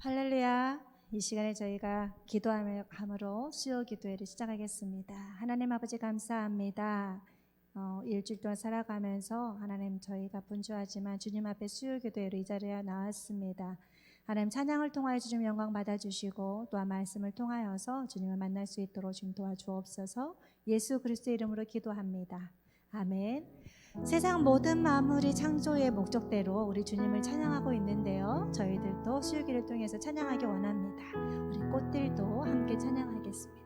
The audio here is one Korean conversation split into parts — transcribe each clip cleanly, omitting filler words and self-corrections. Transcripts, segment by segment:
할렐루야. 이 시간에 저희가 기도함으로 수요 기도회를 시작하겠습니다. 하나님 아버지 감사합니다. 일주일 동안 살아가면서 하나님 저희가 분주하지만 주님 앞에 수요 기도회로 이 자리에 나왔습니다. 하나님 찬양을 통하여 주님 영광 받아주시고 또한 말씀을 통하여서 주님을 만날 수 있도록 주님 도와주옵소서. 예수 그리스도의 이름으로 기도합니다. 아멘. 세상 모든 만물이 창조의 목적대로 우리 주님을 찬양하고 있는데요, 저희들도 수요기를 통해서 찬양하기 원합니다. 우리 꽃들도 함께 찬양하겠습니다.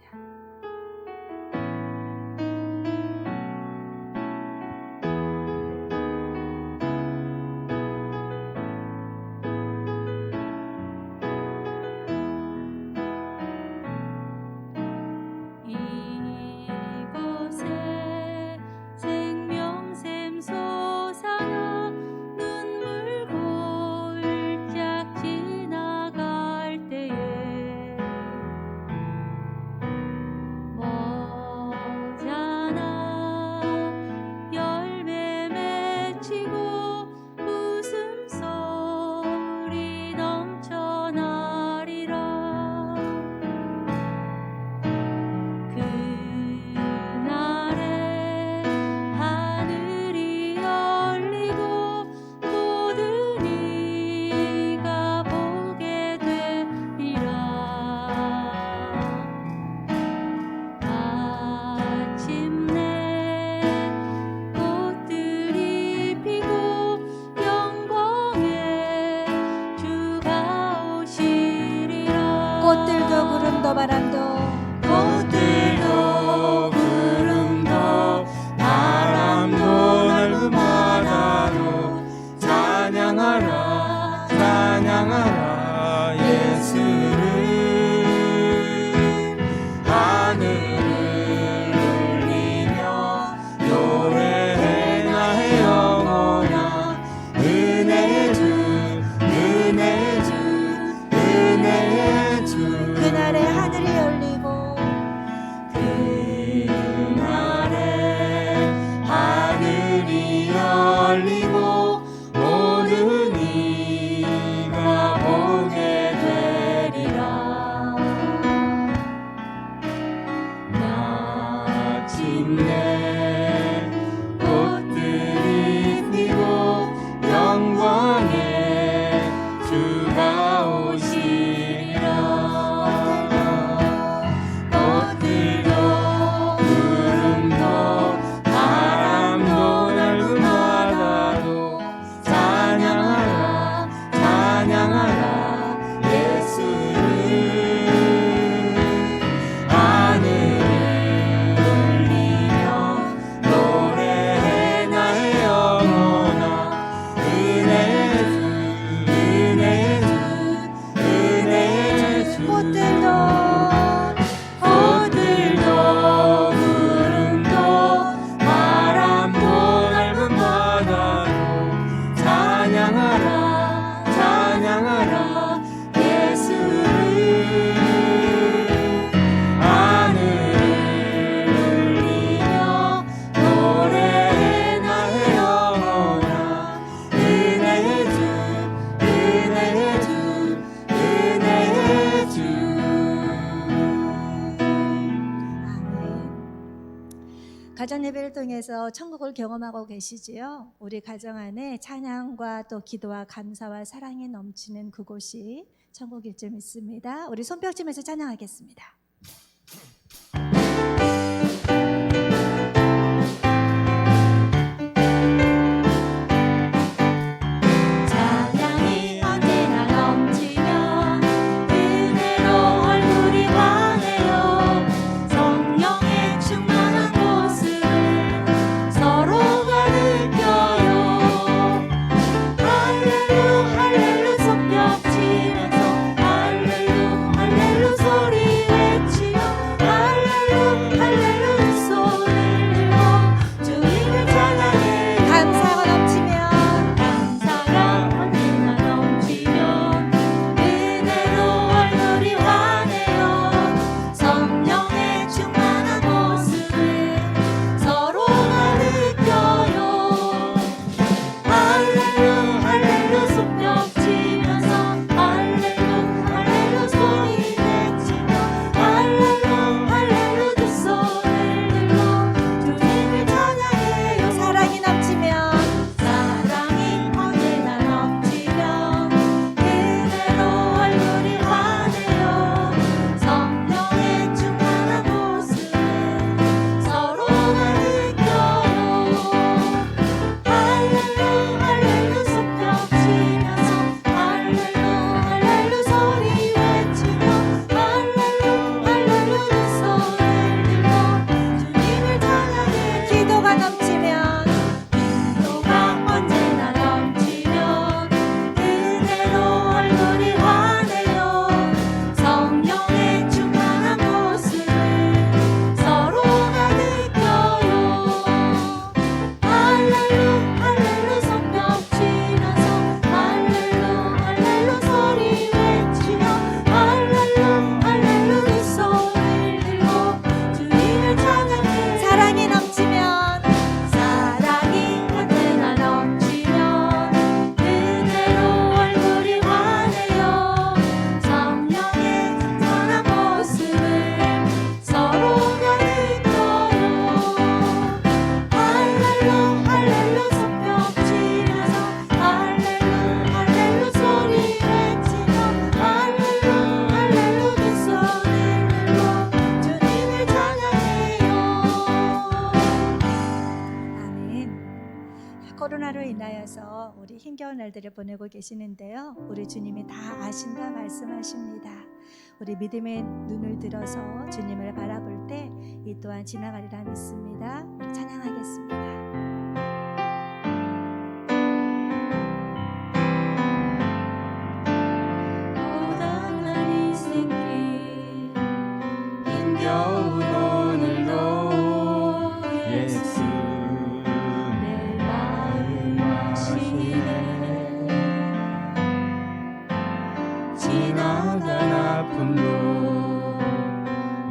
꽃들도 구름도 바람도 꽃들도 구름도 바람도 넓은 바다도 찬양하라 찬양하라 예수를 하늘을 울리며 노래해 나의 영혼아 은혜의 주 은혜의 주 은혜의 주 그날에 하늘이 열리고 그날에 하늘이 열리고 모든 이가 보게 되리라. 마침내 꽃들이 피고 영광의 주가 오시리라. 꽃들도 구름도 바람도 넓은 바다도 찬양하라 찬양하라 예수를 하늘을 울리며 노래해 나의 영혼아 은혜의 주 은혜의 주 은혜의 주 꽃들도 꽃들도 구름도 바람도 넓은 바다도 찬양하라 찬양하라 예수를 하늘을 울리며 노래해 나의 영혼아 은혜의 주 은혜의 주 은혜의 주. 가정 예배를 통해서 천국을 경험하고 계시지요? 우리 가정 안에 찬양과 또 기도와 감사와 사랑이 넘치는 그곳이 천국일 줄 믿습니다. 우리 손뼉치면서 찬양하겠습니다. 찬양이 언제나 넘치면 은혜로 얼굴이 환해요. 성령의 충만한 모습을 서로가 느껴요. 할렐루 할렐루 손뼉치면서 할렐루 할렐루 소리 외쳐 코로나로 인하여서 우리 힘겨운 날들을 보내고 계시는데요. 우리 주님이 다 아신다 말씀하십니다. 우리 믿음의 눈을 들어서 주님을 바라볼 때 이 또한 지나가리라 믿습니다. 우리 찬양하겠습니다. 고단한 인생길 힘겨운 오늘도 예수 내 마음 아시네. 지나간 아픔도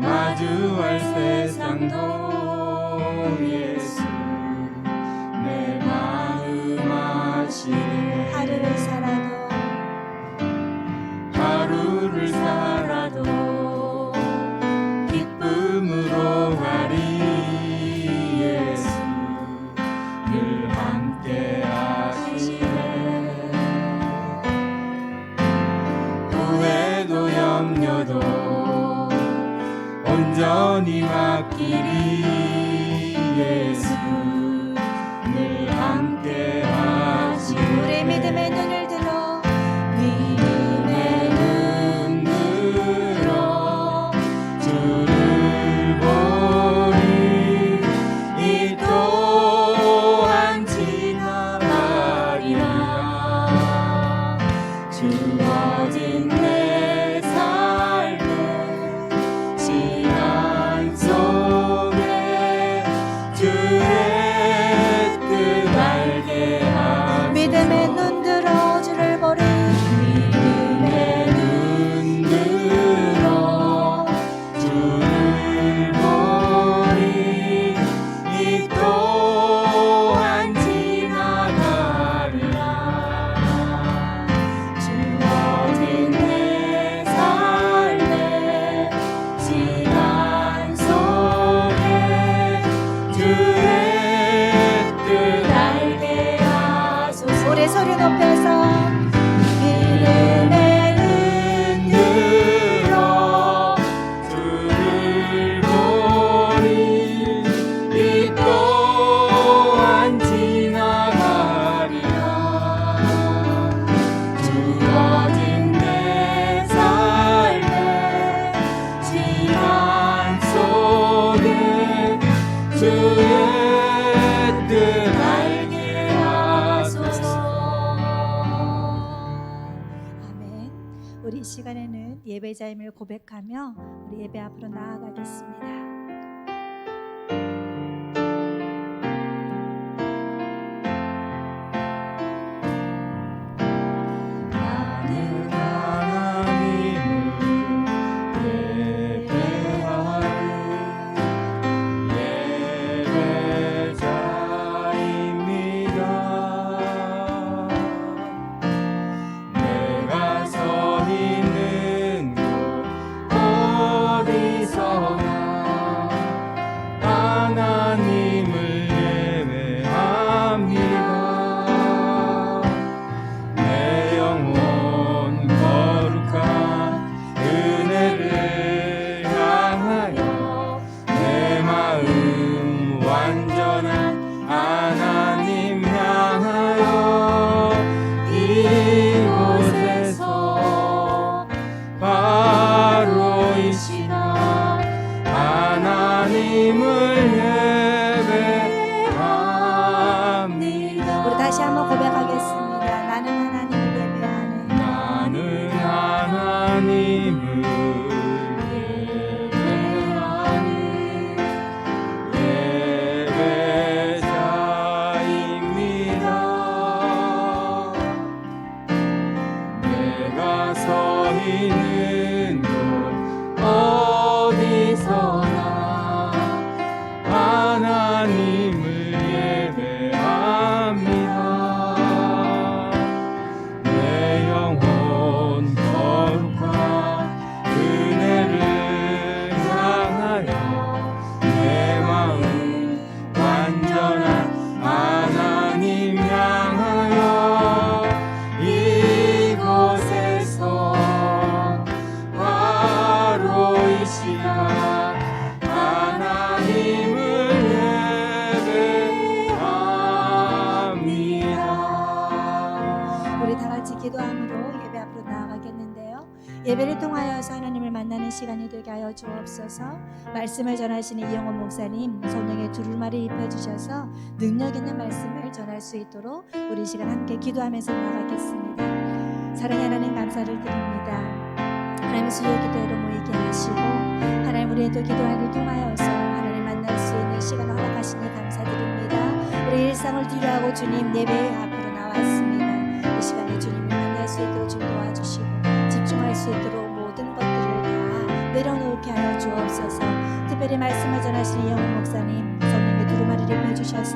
마주할 세상도 예수 내 마음 아시네. 하루를 살아도 기쁨으로 가리. 예수 늘 함께 하시네. 후회도 염려도 온전히 맡기리. 예수 늘 함께 하시네. 우리 믿음의 눈을 들어 믿음의 눈 들어 주를 보리. 이 또한 지나가리라. 주어진 내 삶의 시간 속에 주의 뜻 알게 하소서. 믿음의 눈 들어 주를 보리. 믿음의 눈 들어 주를 보리. 이 또한 지나가리라. 주어진 내 삶의 시간 속에 주의 뜻 알게 하소서. 우리 소리 높여서 믿음의 눈 들어 주를 보리. 이 또한 지나가리라. 주어진 내 삶의 시간 속에 주의 뜻 알게 하소서. 아멘. 우리 이 시간에는 예배자임을 고백하며 우리 예배 앞으로 나아가겠습니다. 나는 하나님을 예배하리. 예배자입니다. 내가 서 있는 곳 어디서나 하나님을 예배합니다. 내 영혼 거룩한 은혜를 향하여 내 마음 완전한 하나님 향하여 이곳에서 바로 이 시간 하나님을 예배합니다. 우리 다시 한번 고백하겠습니다. 나는 하나님을 예배하는 나는 하나님을 예배하는 예배자입니다. 내가 서 있는 곳 어디서나 예배를 통하여서 하나님을 만나는 시간이 되게 하여 주옵소서. 말씀을 전하시는 이영원 목사님 성령의 두루마리 입혀주셔서 능력 있는 말씀을 전할 수 있도록 우리 이 시간 함께 기도하면서 나아가겠습니다. 사랑의 하나님 감사를 드립니다. 하나님 수요 기도회로 모이게 하시고 하나님 우리의 또 기도회를 통하여서 하나님 만날 수 있는 시간을 허락하시니 감사드립니다. 우리 일상을 뒤로하고 주님 예배 앞으로 나왔습니다. 이 시간에 주님을 만날 수 있도록 좀 도와주시고 집중할 수 있도록 모든 것들을 다 내려놓게 하여 주옵소서. 특별히 말씀을 전하시는 영훈 목사님 성령의 두루마리를 펴주셔서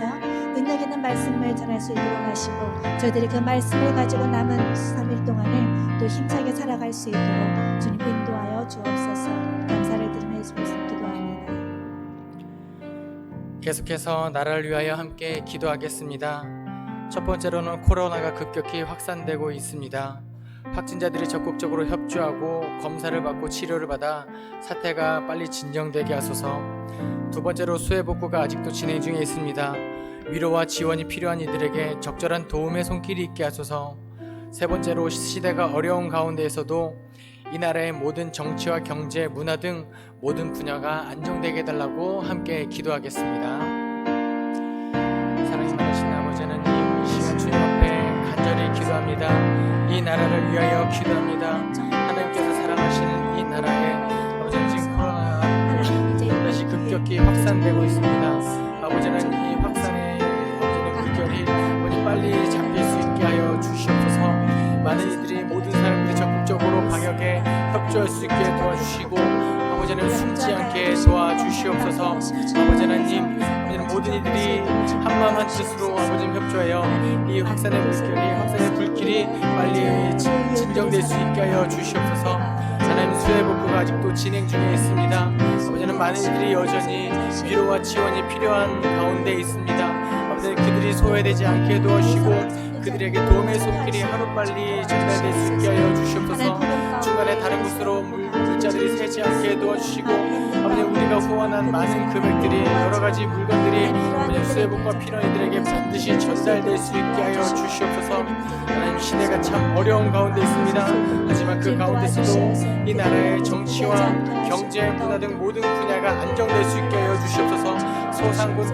능력 있는 말씀을 전할 수 있도록 하시고 저희들이 그 말씀을 가지고 남은 3일 동안을 또 힘차게 살아갈 수 있도록 주님 인도하여 주옵소서. 감사를 드리며 예수 그리스도 기도합니다. 계속해서 나라를 위하여 함께 기도하겠습니다. 첫 번째로는 코로나가 급격히 확산되고 있습니다. 확진자들이 적극적으로 협조하고 검사를 받고 치료를 받아 사태가 빨리 진정되게 하소서. 두 번째로 수해복구가 아직도 진행 중에 있습니다. 위로와 지원이 필요한 이들에게 적절한 도움의 손길이 있게 하소서. 세 번째로 시대가 어려운 가운데에서도 이 나라의 모든 정치와 경제, 문화 등 모든 분야가 안정되게 해달라고 함께 기도하겠습니다. 사랑이 많으신 아버지 하나님, 이 시간 주님 앞에 간절히 기도합니다. 이 나라를 위하여 기도합니다. 하나님께서 사랑하시는 이 나라에 아버지는 지금 코로나가 다시 급격히 확산되고 있습니다. 아버지는 이 확산의 물결이 빨리 잡힐 수 있게 하여 주시옵소서. 많은 이들이 모든 사람들이 적극적으로 방역에 협조할 수 있게 도와주시고 아버지는 숨지 않게 도와주시옵소서. 아버지 하나님, 모든 이들이 한마음 한뜻으로 아버지님 협조하여 이 확산의 물결이, 확산의 불길이 빨리 진정될 수 있게 하여 주시옵소서. 하나님, 수해복구가 아직도 진행 중에 있습니다. 아버지는 많은 이들이 여전히 위로와 지원이 필요한 가운데 있습니다. 아버지, 그들이 소외되지 않게 도와주시고 그들에게 도움의 손길이 하루빨리 전달될 수 있게 하여 주시옵소서. 중간에 다른 곳으로 물자들이 새지 않게 도와주시고 아버지, 우리가 후원한 많은 금액들이, 여러가지 물건들이 아버지 수해복구가 필요한 이들에게 반드시 전달될 수 있게 하여 주시옵소서. 하나님, 시대가 참 어려운 가운데 있습니다. 하지만 그 가운데서도 이 나라의 정치와 경제, 문화 등 모든 분야가 안정될 수 있게 하여 주시옵소서.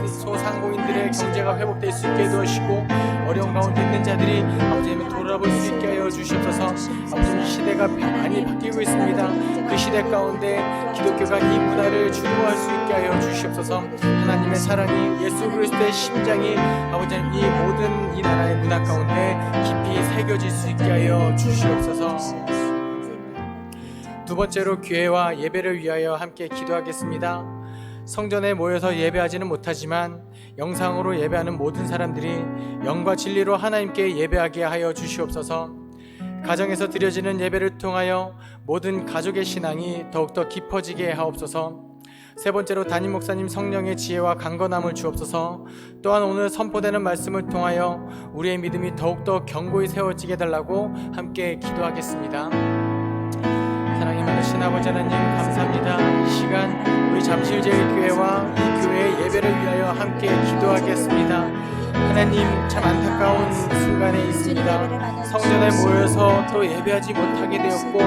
소상공인들의 경제가 회복될 수 있게 도와주시고 어려운 가운데 있는 자들이 아버지님을 돌아볼 수 있게 하여 주시옵소서. 아버지님, 시대가 많이 바뀌고 있습니다. 그 시대 가운데 기독교가 이 문화를 주도할 수 있게 하여 주시옵소서. 하나님의 사랑이, 예수 그리스도의 심장이 아버지님 이 모든 이 나라의 문화 가운데 깊이 새겨질 수 있게 하여 주시옵소서. 두 번째로 교회와 예배를 위하여 함께 기도하겠습니다. 성전에 모여서 예배하지는 못하지만 영상으로 예배하는 모든 사람들이 영과 진리로 하나님께 예배하게 하여 주시옵소서. 가정에서 드려지는 예배를 통하여 모든 가족의 신앙이 더욱더 깊어지게 하옵소서. 세 번째로 담임 목사님 성령의 지혜와 강건함을 주옵소서. 또한 오늘 선포되는 말씀을 통하여 우리의 믿음이 더욱더 견고히 세워지게 해달라고 함께 기도하겠습니다. 사랑이 많으신 아버지 하나님, 감사합니다. 이 시간 우리 잠실제일교회와 이 교회의 예배를 위하여 함께 기도하겠습니다. 하나님, 참 안타까운 순간에 있습니다. 성전에 모여서 또 예배하지 못하게 되었고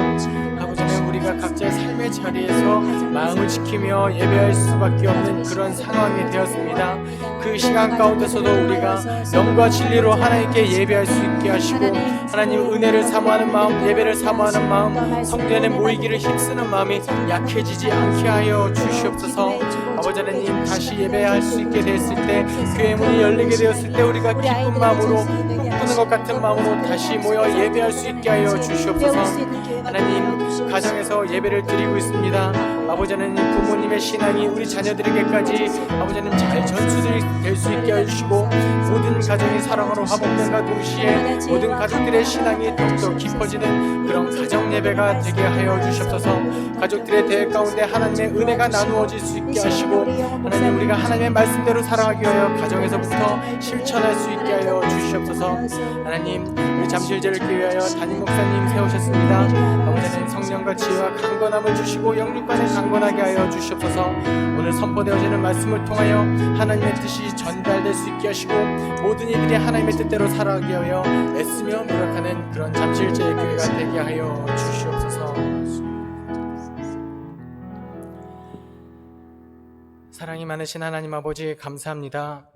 아버지는 우리가 각자의 삶의 자리에서 마음을 지키며 예배할 수밖에 없는 그런 상황이 되었습니다. 그 시간 가운데서도 우리가 영과 진리로 하나님께 예배할 수 있게 하시고 하나님 은혜를 사모하는 마음, 예배를 사모하는 마음, 성전에 모이기를 힘쓰는 마음이 약해지지 않게 하여 주시옵소서. 아버지 하나님, 다시 예배할 수 있게 됐을 때, 교회 문이 열리게 되었을 때 우리가 기쁜 마음으로, 꿈꾸는 것 같은 마음으로 다시 모여 예배할 수 있게 하여 주시옵소서. 하나님, 가정에서 예배를 드리고 있습니다. 아버지 하나님, 부모님의 신앙이 우리 자녀들에게까지 아버지 하나님 잘 전수될 수 있게 해주시고 모든 가정이 사랑으로 화목됨과 동시에 모든 가족들의 신앙이 더욱더 깊어지는 그런 가정 예배가 되게 하여 주시옵소서. 가족들의 대회 가운데 하나님의 은혜가 나누어질 수 있게 하시고 하나님, 우리가 하나님의 말씀대로 살아가기 위하여 가정에서부터 실천할 수 있게 하여 주시옵소서. 하나님, 우리 잠실제일교회 위하여 담임 목사님 세우셨습니다. 아버지 하나님, 성령과 지혜와 강건함을 주시고 영육간에 강건하게 하여 주시옵소서. 오늘 선포되어지는 말씀을 통하여 하나님의 뜻이 전달될 수 있게 하시고 모든 이들이 하나님의 뜻대로 살아가기 위하여 애쓰며 노력하는 그런 잠실제일교회가 되게 하여 주시옵소서. 사랑이 많으신 하나님 아버지 감사합니다.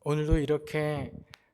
오늘도 이렇게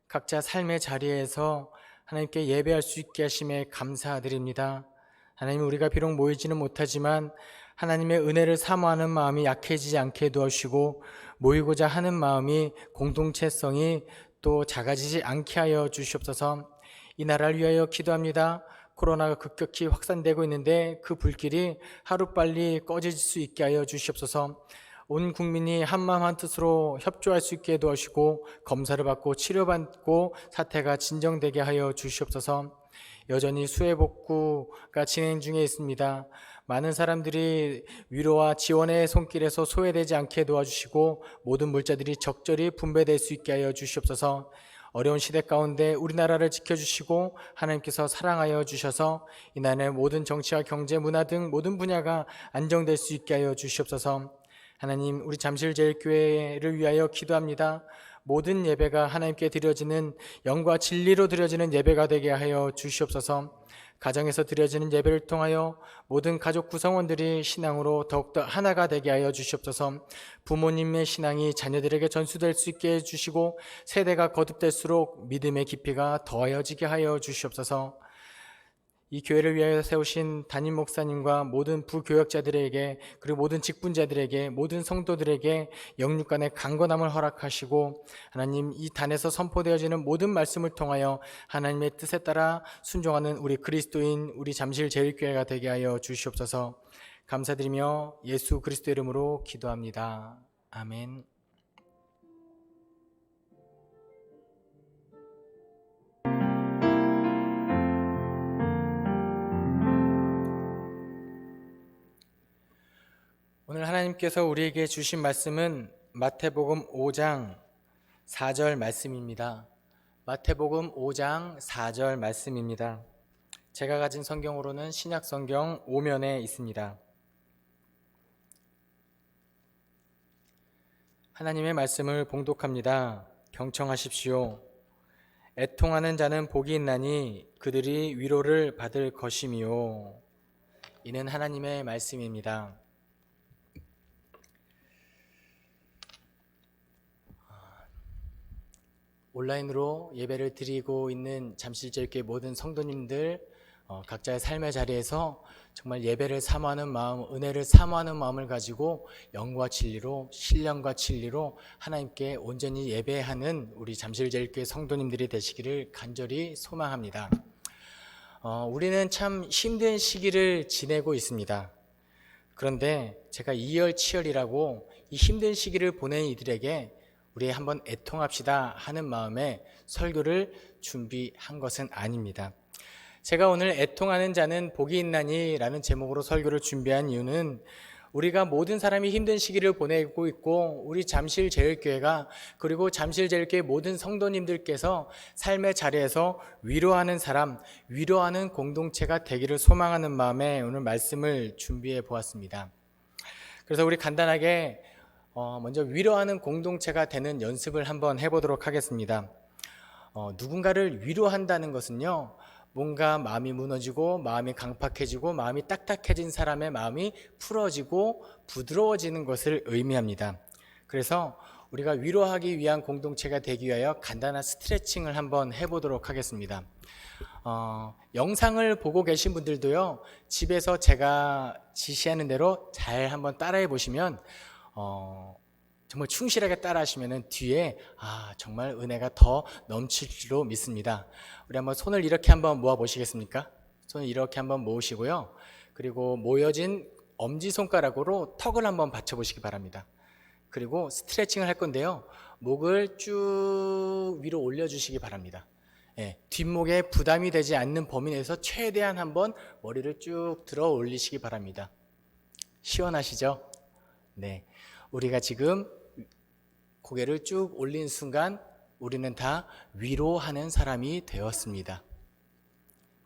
각자 삶의 자리에서 하나님께 예배할 수 있게 하심에 감사드립니다. 하나님, 우리가 비록 모이지는 못하지만 하나님의 은혜를 사모하는 마음이 약해지지 않게 도와주시고 모이고자 하는 마음이 공동체성이 또 작아지지 않게 하여 주시옵소서. 이 나라를 위하여 기도합니다. 코로나가 급격히 확산되고 있는데 그 불길이 하루빨리 꺼질 수 있게 하여 주시옵소서. 온 국민이 한마음 한뜻으로 협조할 수 있게 도와주시고 검사를 받고 치료받고 사태가 진정되게 하여 주시옵소서. 여전히 수해 복구가 진행 중에 있습니다. 많은 사람들이 위로와 지원의 손길에서 소외되지 않게 도와주시고 모든 물자들이 적절히 분배될 수 있게 하여 주시옵소서. 어려운 시대 가운데 우리나라를 지켜주시고 하나님께서 사랑하여 주셔서 이날의 모든 정치와 경제, 문화 등 모든 분야가 안정될 수 있게 하여 주시옵소서. 하나님, 우리 잠실제일교회를 위하여 기도합니다. 모든 예배가 하나님께 드려지는 영과 진리로 드려지는 예배가 되게 하여 주시옵소서. 가정에서 드려지는 예배를 통하여 모든 가족 구성원들이 신앙으로 더욱더 하나가 되게 하여 주시옵소서. 부모님의 신앙이 자녀들에게 전수될 수 있게 해주시고 세대가 거듭될수록 믿음의 깊이가 더하여지게 하여 주시옵소서. 이 교회를 위하여 세우신 담임 목사님과 모든 부교역자들에게 그리고 모든 직분자들에게 모든 성도들에게 영육간의 강건함을 허락하시고 하나님, 이 단에서 선포되어지는 모든 말씀을 통하여 하나님의 뜻에 따라 순종하는 우리 그리스도인 우리 잠실제일교회가 되게 하여 주시옵소서. 감사드리며 예수 그리스도 이름으로 기도합니다. 아멘. 오늘 하나님께서 우리에게 주신 말씀은 마태복음 5장 4절 말씀입니다. 마태복음 5장 4절 말씀입니다. 제가 가진 성경으로는 신약성경 5면에 있습니다. 하나님의 말씀을 봉독합니다. 경청하십시오. 애통하는 자는 복이 있나니 그들이 위로를 받을 것이미요. 이는 하나님의 말씀입니다. 온라인으로 예배를 드리고 있는 잠실제일교회 모든 성도님들, 각자의 삶의 자리에서 정말 예배를 사모하는 마음, 은혜를 사모하는 마음을 가지고 영과 진리로, 신령과 진리로 하나님께 온전히 예배하는 우리 잠실제일교회 성도님들이 되시기를 간절히 소망합니다. 우리는 참 힘든 시기를 지내고 있습니다. 그런데 제가 이열치열이라고 이 힘든 시기를 보낸 이들에게 우리 한번 애통합시다 하는 마음에 설교를 준비한 것은 아닙니다. 제가 오늘 애통하는 자는 복이 있나니 라는 제목으로 설교를 준비한 이유는 우리가 모든 사람이 힘든 시기를 보내고 있고 우리 잠실제일교회가 그리고 잠실제일교회 모든 성도님들께서 삶의 자리에서 위로하는 사람, 위로하는 공동체가 되기를 소망하는 마음에 오늘 말씀을 준비해 보았습니다. 그래서 우리 간단하게 먼저 위로하는 공동체가 되는 연습을 한번 해보도록 하겠습니다. 누군가를 위로한다는 것은요, 뭔가 마음이 무너지고 마음이 강팍해지고 마음이 딱딱해진 사람의 마음이 풀어지고 부드러워지는 것을 의미합니다. 그래서 우리가 위로하기 위한 공동체가 되기 위하여 간단한 스트레칭을 한번 해보도록 하겠습니다. 영상을 보고 계신 분들도요, 집에서 제가 지시하는 대로 잘 한번 따라해 보시면 정말 충실하게 따라 하시면 뒤에 정말 은혜가 더 넘칠 줄로 믿습니다. 우리 한번 손을 이렇게 한번 모아 보시겠습니까? 손을 이렇게 한번 모으시고요. 그리고 모여진 엄지손가락으로 턱을 한번 받쳐 보시기 바랍니다. 그리고 스트레칭을 할 건데요. 목을 쭉 위로 올려주시기 바랍니다. 뒷목에 부담이 되지 않는 범위 내에서 최대한 한번 머리를 쭉 들어 올리시기 바랍니다. 시원하시죠? 네. 우리가 지금 고개를 쭉 올린 순간 우리는 다 위로하는 사람이 되었습니다.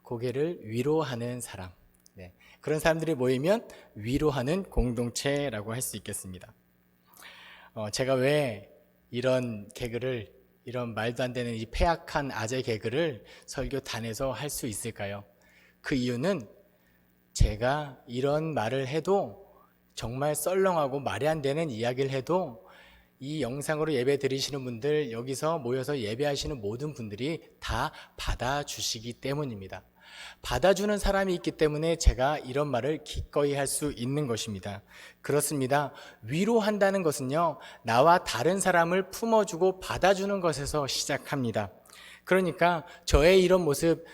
고개를 위로하는 사람. 네. 그런 사람들이 모이면 위로하는 공동체라고 할 수 있겠습니다. 제가 왜 이런 개그를, 이런 말도 안 되는 이 폐악한 아재 개그를 설교단에서 할 수 있을까요? 그 이유는 제가 이런 말을 해도 정말 썰렁하고 말이 안 되는 이야기를 해도 이 영상으로 예배 드리시는 분들, 여기서 모여서 예배하시는 모든 분들이 다 받아주시기 때문입니다. 받아주는 사람이 있기 때문에 제가 이런 말을 기꺼이 할 수 있는 것입니다. 그렇습니다. 위로한다는 것은요, 나와 다른 사람을 품어주고 받아주는 것에서 시작합니다. 그러니까 저의 이런 모습,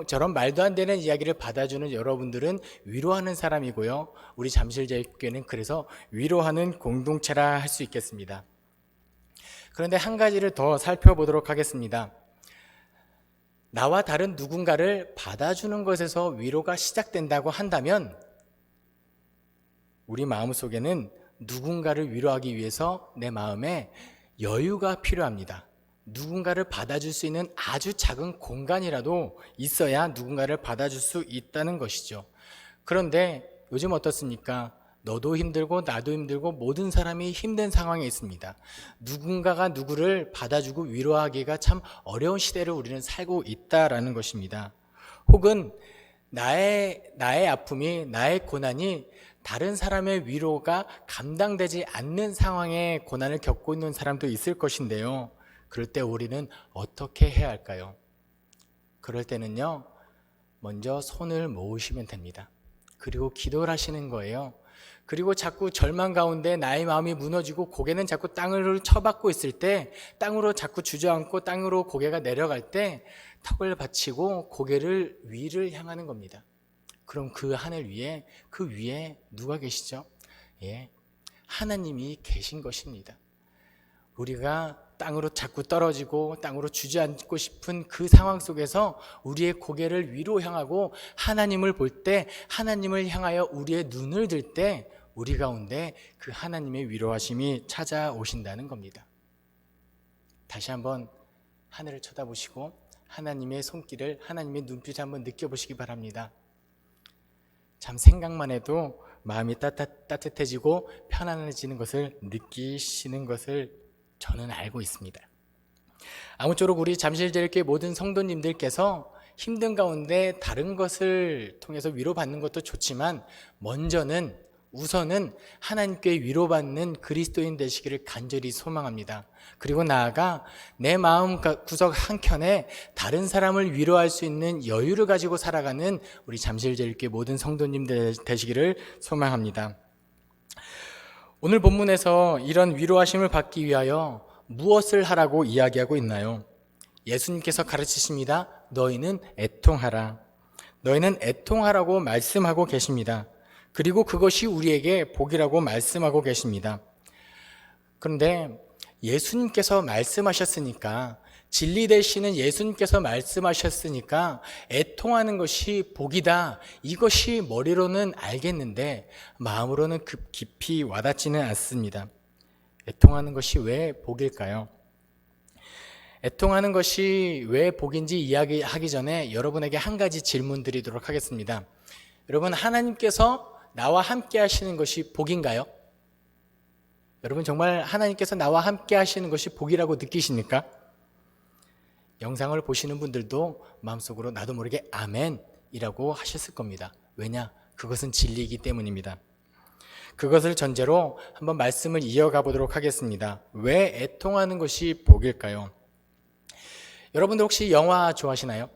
저런 말도 안 되는 이야기를 받아주는 여러분들은 위로하는 사람이고요, 우리 잠실제일교회는 그래서 위로하는 공동체라 할 수 있겠습니다. 그런데 한 가지를 더 살펴보도록 하겠습니다. 나와 다른 누군가를 받아주는 것에서 위로가 시작된다고 한다면 우리 마음속에는 누군가를 위로하기 위해서 내 마음에 여유가 필요합니다. 누군가를 받아줄 수 있는 아주 작은 공간이라도 있어야 누군가를 받아줄 수 있다는 것이죠. 그런데 요즘 어떻습니까? 너도 힘들고 나도 힘들고 모든 사람이 힘든 상황에 있습니다. 누군가가 누구를 받아주고 위로하기가 참 어려운 시대를 우리는 살고 있다라는 것입니다. 혹은 나의 아픔이, 나의 고난이 다른 사람의 위로가 감당되지 않는 상황에 고난을 겪고 있는 사람도 있을 것인데요. 그럴 때 우리는 어떻게 해야 할까요? 그럴 때는요, 먼저 손을 모으시면 됩니다. 그리고 기도를 하시는 거예요. 그리고 자꾸 절망 가운데 나의 마음이 무너지고 고개는 자꾸 땅으로 쳐박고 있을 때, 땅으로 자꾸 주저앉고 땅으로 고개가 내려갈 때 턱을 받치고 고개를 위를 향하는 겁니다. 그럼 그 하늘 위에, 그 위에 누가 계시죠? 예, 하나님이 계신 것입니다. 우리가 땅으로 자꾸 떨어지고 땅으로 주저앉고 싶은 그 상황 속에서 우리의 고개를 위로 향하고 하나님을 볼 때, 하나님을 향하여 우리의 눈을 들 때 우리 가운데 그 하나님의 위로하심이 찾아오신다는 겁니다. 다시 한번 하늘을 쳐다보시고 하나님의 손길을, 하나님의 눈빛을 한번 느껴보시기 바랍니다. 참 생각만 해도 마음이 따뜻해지고 편안해지는 것을 느끼시는 것을 저는 알고 있습니다. 아무쪼록 우리 잠실제일교회 모든 성도님들께서 힘든 가운데 다른 것을 통해서 위로받는 것도 좋지만 우선은 하나님께 위로받는 그리스도인 되시기를 간절히 소망합니다. 그리고 나아가 내 마음 구석 한켠에 다른 사람을 위로할 수 있는 여유를 가지고 살아가는 우리 잠실제일교회 모든 성도님들 되시기를 소망합니다. 오늘 본문에서 이런 위로하심을 받기 위하여 무엇을 하라고 이야기하고 있나요? 예수님께서 가르치십니다. 너희는 애통하라. 너희는 애통하라고 말씀하고 계십니다. 그리고 그것이 우리에게 복이라고 말씀하고 계십니다. 그런데 예수님께서 말씀하셨으니까, 진리 되시는 예수님께서 말씀하셨으니까 애통하는 것이 복이다, 이것이 머리로는 알겠는데 마음으로는 깊이 와닿지는 않습니다. 애통하는 것이 왜 복일까요? 애통하는 것이 왜 복인지 이야기하기 전에 여러분에게 한 가지 질문 드리도록 하겠습니다. 여러분, 하나님께서 나와 함께 하시는 것이 복인가요? 여러분, 정말 하나님께서 나와 함께 하시는 것이 복이라고 느끼십니까? 영상을 보시는 분들도 마음속으로 나도 모르게 아멘이라고 하셨을 겁니다. 왜냐? 그것은 진리이기 때문입니다. 그것을 전제로 한번 말씀을 이어가 보도록 하겠습니다. 왜 애통하는 것이 복일까요? 여러분들 혹시 영화 좋아하시나요?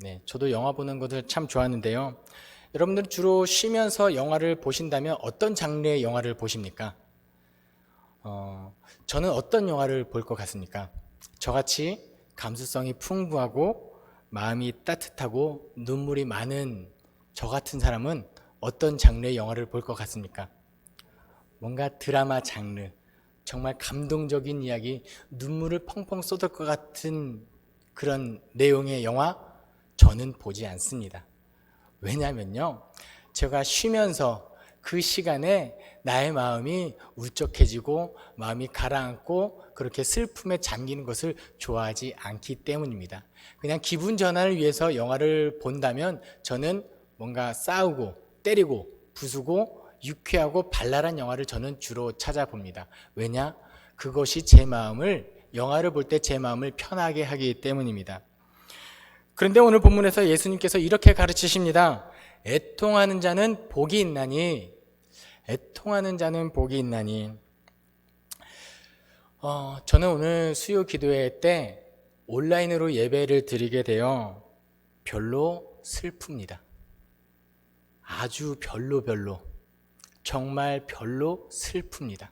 네, 저도 영화 보는 것을 참 좋아하는데요. 여러분들은 주로 쉬면서 영화를 보신다면 어떤 장르의 영화를 보십니까? 저는 어떤 영화를 볼 것 같습니까? 저같이 감수성이 풍부하고 마음이 따뜻하고 눈물이 많은 저 같은 사람은 어떤 장르의 영화를 볼 것 같습니까? 뭔가 드라마 장르, 정말 감동적인 이야기, 눈물을 펑펑 쏟을 것 같은 그런 내용의 영화, 저는 보지 않습니다. 왜냐면요, 제가 쉬면서 그 시간에 나의 마음이 울적해지고 마음이 가라앉고 그렇게 슬픔에 잠기는 것을 좋아하지 않기 때문입니다. 그냥 기분 전환을 위해서 영화를 본다면 저는 뭔가 싸우고 때리고 부수고 유쾌하고 발랄한 영화를 저는 주로 찾아봅니다. 왜냐? 그것이 제 마음을, 영화를 볼 때 제 마음을 편하게 하기 때문입니다. 그런데 오늘 본문에서 예수님께서 이렇게 가르치십니다. 애통하는 자는 복이 있나니, 애통하는 자는 복이 있나니. 저는 오늘 수요 기도회 때 온라인으로 예배를 드리게 되어 별로 슬픕니다. 아주 별로 정말 별로 슬픕니다.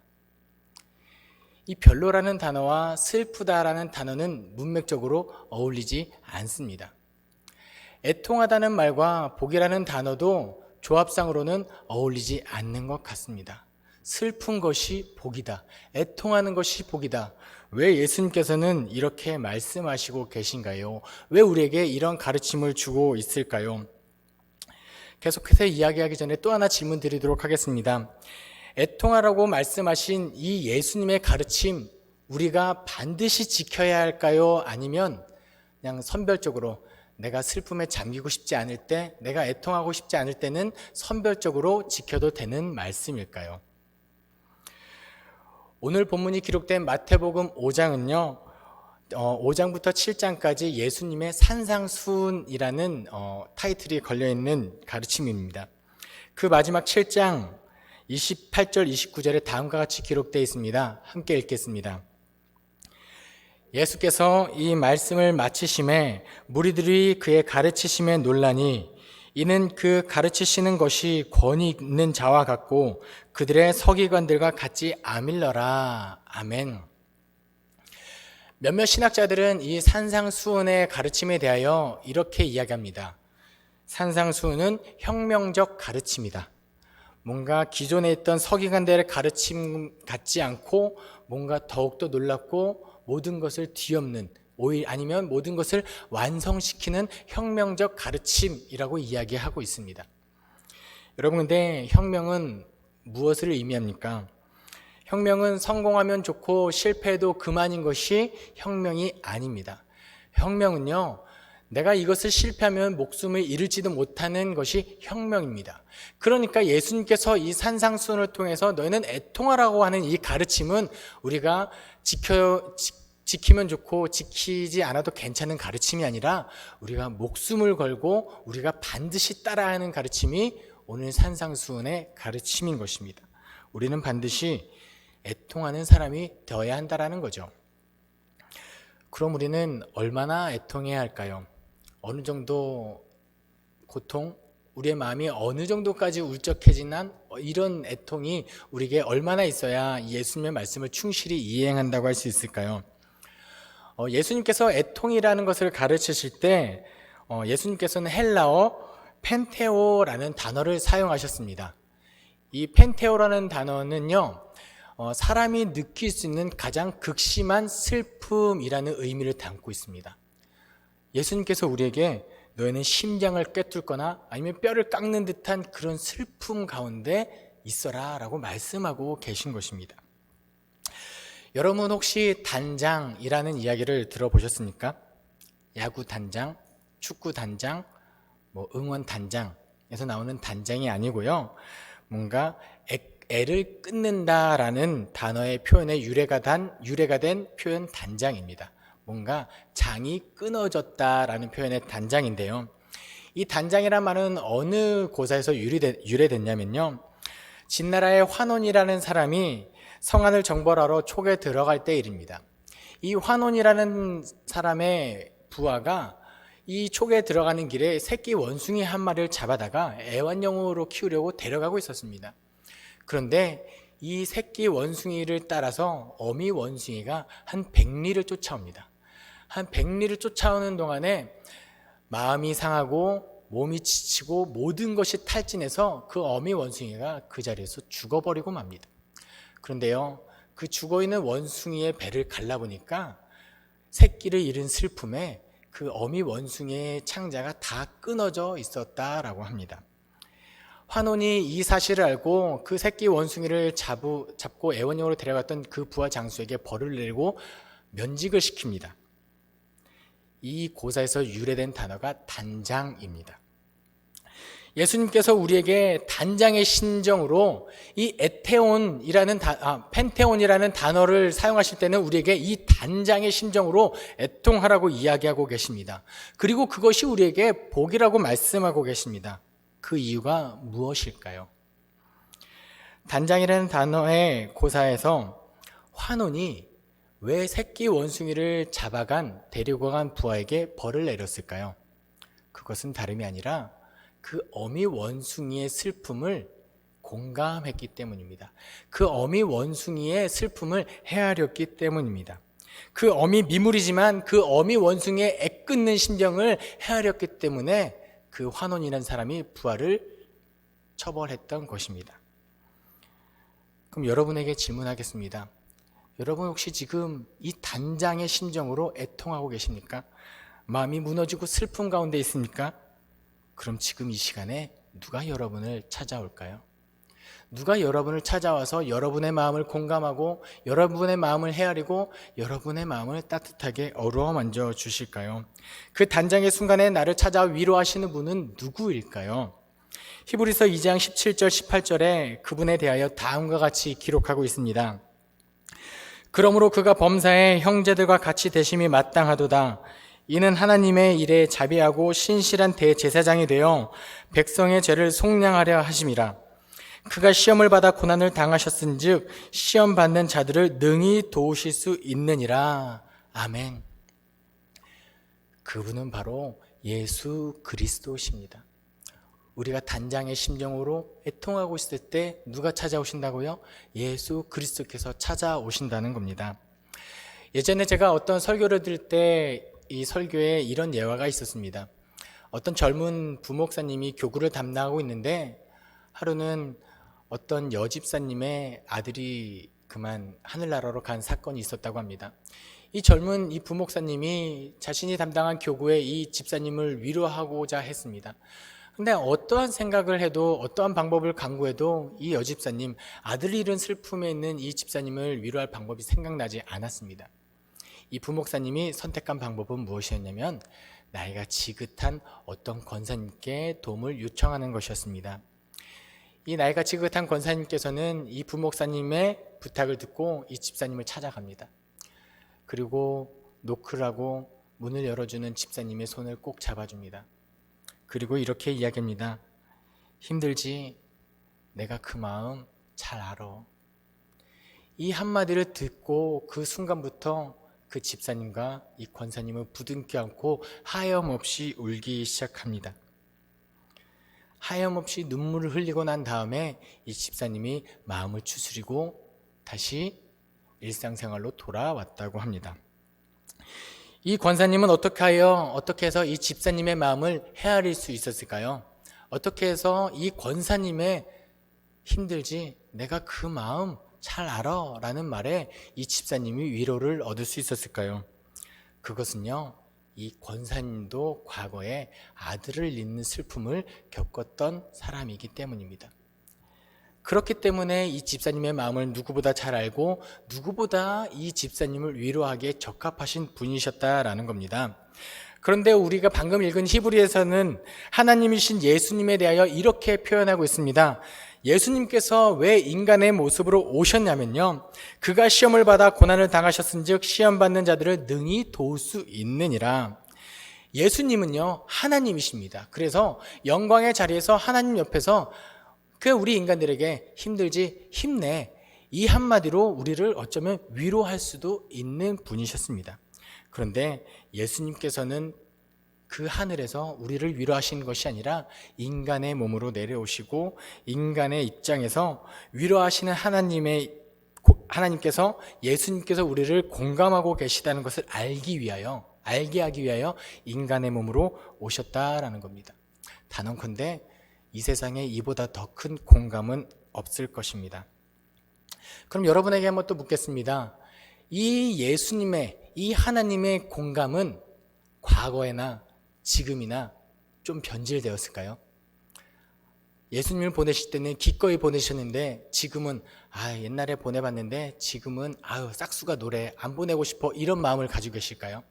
이 별로라는 단어와 슬프다라는 단어는 문맥적으로 어울리지 않습니다. 애통하다는 말과 복이라는 단어도 조합상으로는 어울리지 않는 것 같습니다. 슬픈 것이 복이다. 애통하는 것이 복이다. 왜 예수님께서는 이렇게 말씀하시고 계신가요? 왜 우리에게 이런 가르침을 주고 있을까요? 계속해서 이야기하기 전에 또 하나 질문 드리도록 하겠습니다. 애통하라고 말씀하신 이 예수님의 가르침, 우리가 반드시 지켜야 할까요? 아니면 그냥 선별적으로 내가 슬픔에 잠기고 싶지 않을 때, 내가 애통하고 싶지 않을 때는 선별적으로 지켜도 되는 말씀일까요? 오늘 본문이 기록된 마태복음 5장은요, 5장부터 7장까지 예수님의 산상수훈이라는 타이틀이 걸려있는 가르침입니다. 그 마지막 7장 28절 29절에 다음과 같이 기록되어 있습니다. 함께 읽겠습니다. 예수께서 이 말씀을 마치심에 무리들이 그의 가르치심에 놀라니 이는 그 가르치시는 것이 권위 있는 자와 같고 그들의 서기관들과 같이 아밀러라. 아멘. 몇몇 신학자들은 이 산상수훈의 가르침에 대하여 이렇게 이야기합니다. 산상수훈은 혁명적 가르침이다. 뭔가 기존에 있던 서기관들의 가르침 같지 않고 뭔가 더욱더 놀랍고 모든 것을 뒤엎는, 아니면 모든 것을 완성시키는 혁명적 가르침이라고 이야기하고 있습니다. 여러분, 근데 혁명은 무엇을 의미합니까? 혁명은 성공하면 좋고 실패해도 그만인 것이 혁명이 아닙니다. 혁명은요, 내가 이것을 실패하면 목숨을 잃을지도 못하는 것이 혁명입니다. 그러니까 예수님께서 이 산상수훈을 통해서 너희는 애통하라고 하는 이 가르침은 우리가 지키면 좋고 지키지 않아도 괜찮은 가르침이 아니라 우리가 목숨을 걸고 우리가 반드시 따라야 하는 가르침이 오늘 산상수훈의 가르침인 것입니다. 우리는 반드시 애통하는 사람이 되어야 한다는 거죠. 그럼 우리는 얼마나 애통해야 할까요? 어느 정도 고통, 우리의 마음이 어느 정도까지 울적해지는 이런 애통이 우리에게 얼마나 있어야 예수님의 말씀을 충실히 이행한다고 할 수 있을까요? 예수님께서 애통이라는 것을 가르치실 때 예수님께서는 헬라어 펜테오라는 단어를 사용하셨습니다. 이 펜테오라는 단어는요, 사람이 느낄 수 있는 가장 극심한 슬픔이라는 의미를 담고 있습니다. 예수님께서 우리에게 너희는 심장을 꿰뚫거나 아니면 뼈를 깎는 듯한 그런 슬픔 가운데 있어라 라고 말씀하고 계신 것입니다. 여러분 혹시 단장이라는 이야기를 들어보셨습니까? 야구 단장, 축구 단장, 응원 단장에서 나오는 단장이 아니고요. 뭔가 애를 끊는다라는 단어의 표현에 유래가 된 표현 단장입니다. 뭔가 장이 끊어졌다라는 표현의 단장인데요. 이 단장이란 말은 어느 고사에서 유래됐냐면요. 진나라의 환원이라는 사람이 성안을 정벌하러 촉에 들어갈 때 일입니다. 이 환원이라는 사람의 부하가 이 촉에 들어가는 길에 새끼 원숭이 한 마리를 잡아다가 애완용으로 키우려고 데려가고 있었습니다. 그런데 이 새끼 원숭이를 따라서 어미 원숭이가 한 100리를 쫓아옵니다. 한 100리를 쫓아오는 동안에 마음이 상하고 몸이 지치고 모든 것이 탈진해서 그 어미 원숭이가 그 자리에서 죽어버리고 맙니다. 그런데요, 그 죽어있는 원숭이의 배를 갈라보니까 새끼를 잃은 슬픔에 그 어미 원숭이의 창자가 다 끊어져 있었다라고 합니다. 환원이 이 사실을 알고 그 새끼 원숭이를 잡고 애완용으로 데려갔던 그 부하 장수에게 벌을 내리고 면직을 시킵니다. 이 고사에서 유래된 단어가 단장입니다. 예수님께서 우리에게 단장의 심정으로 이 펜테온이라는 단어를 사용하실 때는 우리에게 이 단장의 심정으로 애통하라고 이야기하고 계십니다. 그리고 그것이 우리에게 복이라고 말씀하고 계십니다. 그 이유가 무엇일까요? 단장이라는 단어의 고사에서 환혼이 왜 새끼 원숭이를 잡아간 데리고 간 부하에게 벌을 내렸을까요? 그것은 다름이 아니라 그 어미 원숭이의 슬픔을 공감했기 때문입니다. 그 어미 원숭이의 슬픔을 헤아렸기 때문입니다. 그 어미 미물이지만 그 어미 원숭이의 애끓는 심정을 헤아렸기 때문에 그 환혼이라는 사람이 부하를 처벌했던 것입니다. 그럼 여러분에게 질문하겠습니다. 여러분 혹시 지금 이 단장의 심정으로 애통하고 계십니까? 마음이 무너지고 슬픔 가운데 있습니까? 그럼 지금 이 시간에 누가 여러분을 찾아올까요? 누가 여러분을 찾아와서 여러분의 마음을 공감하고 여러분의 마음을 헤아리고 여러분의 마음을 따뜻하게 어루만져 주실까요? 그 단장의 순간에 나를 찾아와 위로하시는 분은 누구일까요? 히브리서 2장 17절 18절에 그분에 대하여 다음과 같이 기록하고 있습니다. 그러므로 그가 범사에 형제들과 같이 되심이 마땅하도다. 이는 하나님의 일에 자비하고 신실한 대제사장이 되어 백성의 죄를 속량하려 하심이라. 그가 시험을 받아 고난을 당하셨은즉 시험 받는 자들을 능히 도우실 수 있느니라. 아멘. 그분은 바로 예수 그리스도십니다. 우리가 단장의 심정으로 애통하고 있을 때 누가 찾아오신다고요? 예수 그리스도께서 찾아오신다는 겁니다. 예전에 제가 어떤 설교를 들을 때 이 설교에 이런 예화가 있었습니다. 어떤 젊은 부목사님이 교구를 담당하고 있는데 하루는 어떤 여집사님의 아들이 그만 하늘나라로 간 사건이 있었다고 합니다. 이 젊은 이 부목사님이 자신이 담당한 교구에 이 집사님을 위로하고자 했습니다. 근데 어떠한 생각을 해도 어떠한 방법을 강구해도 이 여집사님, 아들 잃은 슬픔에 있는 이 집사님을 위로할 방법이 생각나지 않았습니다. 이 부목사님이 선택한 방법은 무엇이었냐면 나이가 지긋한 어떤 권사님께 도움을 요청하는 것이었습니다. 이 나이가 지긋한 권사님께서는 이 부목사님의 부탁을 듣고 이 집사님을 찾아갑니다. 그리고 노크를 하고 문을 열어주는 집사님의 손을 꼭 잡아줍니다. 그리고 이렇게 이야기합니다. 힘들지? 내가 그 마음 잘 알아. 이 한마디를 듣고 그 순간부터 그 집사님과 이 권사님은 부둥켜 안고 하염없이 울기 시작합니다. 하염없이 눈물을 흘리고 난 다음에 이 집사님이 마음을 추스리고 다시 일상생활로 돌아왔다고 합니다. 이 권사님은 어떻게 해서 이 집사님의 마음을 헤아릴 수 있었을까요? 어떻게 해서 이 권사님의 힘들지? 내가 그 마음 잘 알아 라는 말에 이 집사님이 위로를 얻을 수 있었을까요? 그것은요, 이 권사님도 과거에 아들을 잃는 슬픔을 겪었던 사람이기 때문입니다. 그렇기 때문에 이 집사님의 마음을 누구보다 잘 알고 누구보다 이 집사님을 위로하기에 적합하신 분이셨다라는 겁니다. 그런데 우리가 방금 읽은 히브리에서는 하나님이신 예수님에 대하여 이렇게 표현하고 있습니다. 예수님께서 왜 인간의 모습으로 오셨냐면요, 그가 시험을 받아 고난을 당하셨은즉 시험 받는 자들을 능히 도울 수 있느니라. 예수님은요 하나님이십니다. 그래서 영광의 자리에서 하나님 옆에서 우리 인간들에게 힘들지? 힘내. 이 한마디로 우리를 어쩌면 위로할 수도 있는 분이셨습니다. 그런데 예수님께서는 그 하늘에서 우리를 위로하시는 것이 아니라 인간의 몸으로 내려오시고 인간의 입장에서 위로하시는 하나님께서 예수님께서 우리를 공감하고 계시다는 것을 알게 하기 위하여 인간의 몸으로 오셨다라는 겁니다. 단언컨대 이 세상에 이보다 더 큰 공감은 없을 것입니다. 그럼 여러분에게 한번 또 묻겠습니다. 이 예수님의, 이 하나님의 공감은 과거에나 지금이나 좀 변질되었을까요? 예수님을 보내실 때는 기꺼이 보내셨는데 지금은 옛날에 보내봤는데 지금은 싹수가 노래 안 보내고 싶어 이런 마음을 가지고 계실까요?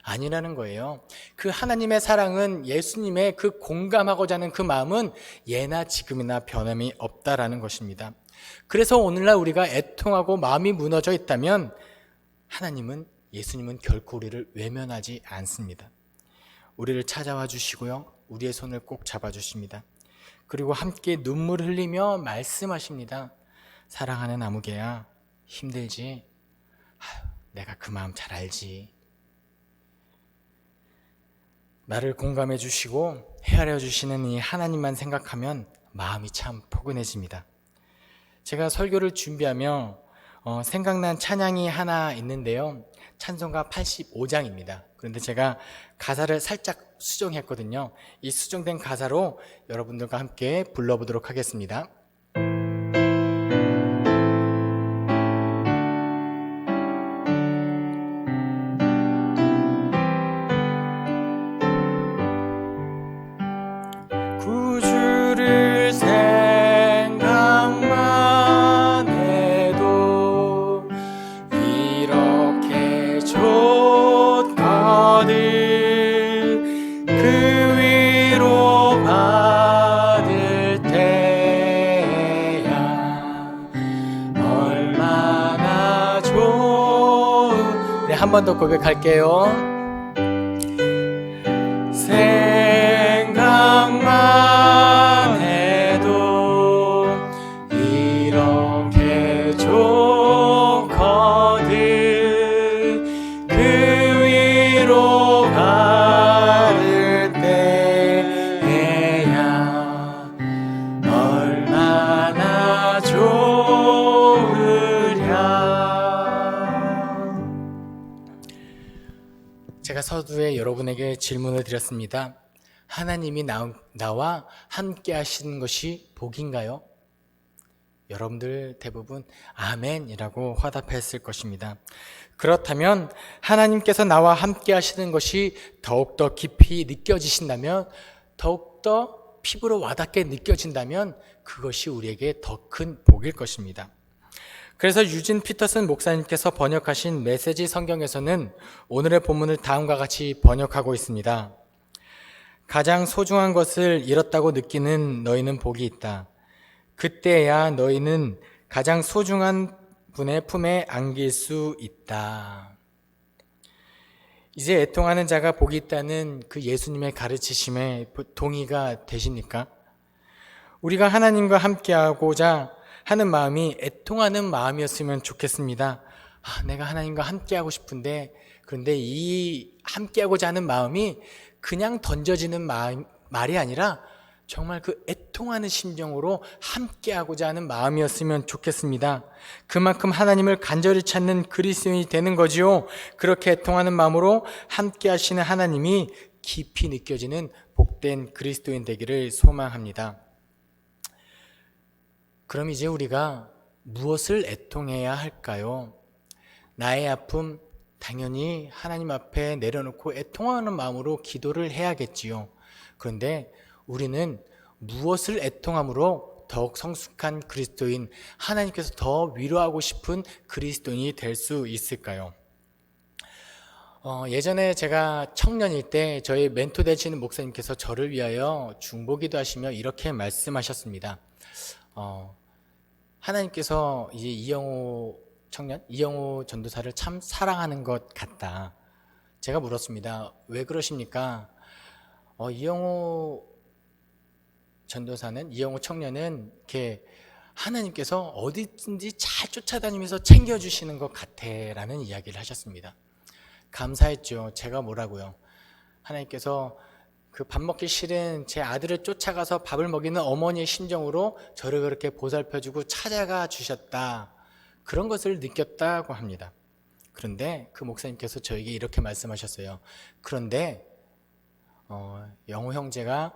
아니라는 거예요. 그 하나님의 사랑은, 예수님의 그 공감하고자 하는 그 마음은 예나 지금이나 변함이 없다라는 것입니다. 그래서 오늘날 우리가 애통하고 마음이 무너져 있다면 예수님은 결코 우리를 외면하지 않습니다. 우리를 찾아와 주시고요, 우리의 손을 꼭 잡아 주십니다. 그리고 함께 눈물을 흘리며 말씀하십니다. 사랑하는 아무개야, 힘들지? 아휴, 내가 그 마음 잘 알지. 나를 공감해 주시고 헤아려 주시는 이 하나님만 생각하면 마음이 참 포근해집니다. 제가 설교를 준비하며 생각난 찬양이 하나 있는데요. 찬송가 85장입니다. 그런데 제가 가사를 살짝 수정했거든요. 이 수정된 가사로 여러분들과 함께 불러보도록 하겠습니다. 구주를 생각만 해도 이렇게 좋거든. 그 위로 받을 때야 얼마나 좋은. 네, 한 번 더 고백할게요. 생각만 해도 이렇게 좋거든. 그 위로 가를 때야 얼마나 좋으랴. 제가 서두에 여러분에게 질문을 드렸습니다. 하나님이 나와 함께 하시는 것이 복인가요? 여러분들 대부분 아멘이라고 화답했을 것입니다. 그렇다면 하나님께서 나와 함께 하시는 것이 더욱더 깊이 느껴지신다면, 더욱더 피부로 와닿게 느껴진다면 그것이 우리에게 더 큰 복일 것입니다. 그래서 유진 피터슨 목사님께서 번역하신 메시지 성경에서는 오늘의 본문을 다음과 같이 번역하고 있습니다. 가장 소중한 것을 잃었다고 느끼는 너희는 복이 있다. 그때야 너희는 가장 소중한 분의 품에 안길 수 있다. 이제 애통하는 자가 복이 있다는 그 예수님의 가르치심에 동의가 되십니까? 우리가 하나님과 함께하고자 하는 마음이 애통하는 마음이었으면 좋겠습니다. 내가 하나님과 함께하고 싶은데, 그런데 이 함께하고자 하는 마음이 그냥 던져지는 말이 아니라 정말 그 애통하는 심정으로 함께하고자 하는 마음이었으면 좋겠습니다. 그만큼 하나님을 간절히 찾는 그리스도인이 되는 거지요. 그렇게 애통하는 마음으로 함께하시는 하나님이 깊이 느껴지는 복된 그리스도인 되기를 소망합니다. 그럼 이제 우리가 무엇을 애통해야 할까요? 나의 아픔, 당연히 하나님 앞에 내려놓고 애통하는 마음으로 기도를 해야겠지요. 그런데 우리는 무엇을 애통함으로 더욱 성숙한 그리스도인, 하나님께서 더 위로하고 싶은 그리스도인이 될 수 있을까요? 예전에 제가 청년일 때 저희 멘토 되시는 목사님께서 저를 위하여 중보기도 하시며 이렇게 말씀하셨습니다. 하나님께서 이제 이영호 전도사를 참 사랑하는 것 같다. 제가 물었습니다. 왜 그러십니까? 이영호 청년은 이렇게 하나님께서 어디든지 잘 쫓아다니면서 챙겨주시는 것 같아라는 이야기를 하셨습니다. 감사했죠. 제가 뭐라고요? 하나님께서 그 밥 먹기 싫은 제 아들을 쫓아가서 밥을 먹이는 어머니의 심정으로 저를 그렇게 보살펴주고 찾아가 주셨다. 그런 것을 느꼈다고 합니다. 그런데 그 목사님께서 저에게 이렇게 말씀하셨어요. 그런데 영호 형제가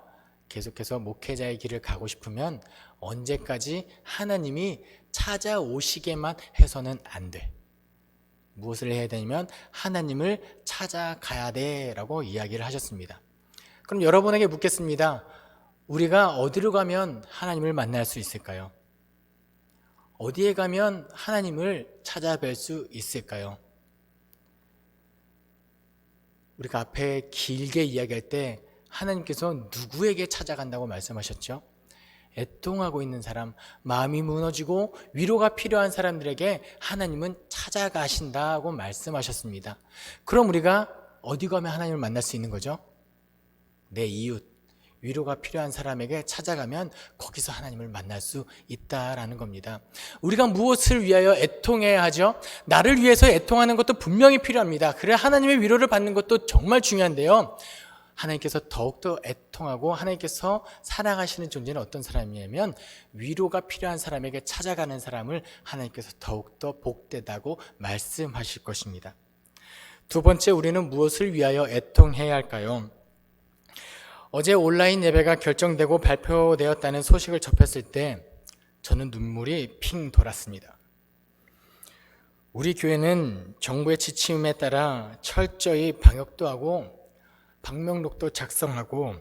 계속해서 목회자의 길을 가고 싶으면 언제까지 하나님이 찾아오시게만 해서는 안 돼. 무엇을 해야 되냐면 하나님을 찾아가야 돼라고 이야기를 하셨습니다. 그럼 여러분에게 묻겠습니다. 우리가 어디로 가면 하나님을 만날 수 있을까요? 어디에 가면 하나님을 찾아뵐 수 있을까요? 우리가 앞에 길게 이야기할 때 하나님께서 누구에게 찾아간다고 말씀하셨죠? 애통하고 있는 사람, 마음이 무너지고 위로가 필요한 사람들에게 하나님은 찾아가신다고 말씀하셨습니다. 그럼 우리가 어디 가면 하나님을 만날 수 있는 거죠? 내 이웃, 위로가 필요한 사람에게 찾아가면 거기서 하나님을 만날 수 있다라는 겁니다. 우리가 무엇을 위하여 애통해야 하죠? 나를 위해서 애통하는 것도 분명히 필요합니다. 그래 하나님의 위로를 받는 것도 정말 중요한데요. 하나님께서 더욱더 애통하고 하나님께서 사랑하시는 존재는 어떤 사람이냐면 위로가 필요한 사람에게 찾아가는 사람을 하나님께서 더욱더 복되다고 말씀하실 것입니다. 두 번째, 우리는 무엇을 위하여 애통해야 할까요? 어제 온라인 예배가 결정되고 발표되었다는 소식을 접했을 때 저는 눈물이 핑 돌았습니다. 우리 교회는 정부의 지침에 따라 철저히 방역도 하고 방명록도 작성하고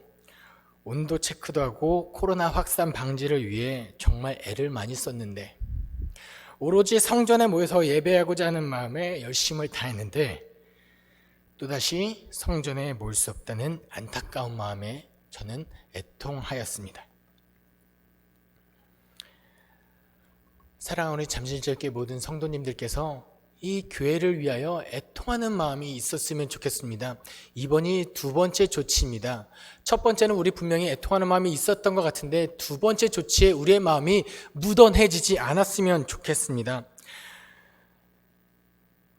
온도 체크도 하고 코로나 확산 방지를 위해 정말 애를 많이 썼는데 오로지 성전에 모여서 예배하고자 하는 마음에 열심을 다했는데 또다시 성전에 모일 수 없다는 안타까운 마음에 저는 애통하였습니다. 사랑하는 우리 잠실교회 모든 성도님들께서 이 교회를 위하여 애통하는 마음이 있었으면 좋겠습니다. 이번이 두 번째 조치입니다. 첫 번째는 우리 분명히 애통하는 마음이 있었던 것 같은데 두 번째 조치에 우리의 마음이 묻어내지지 않았으면 좋겠습니다.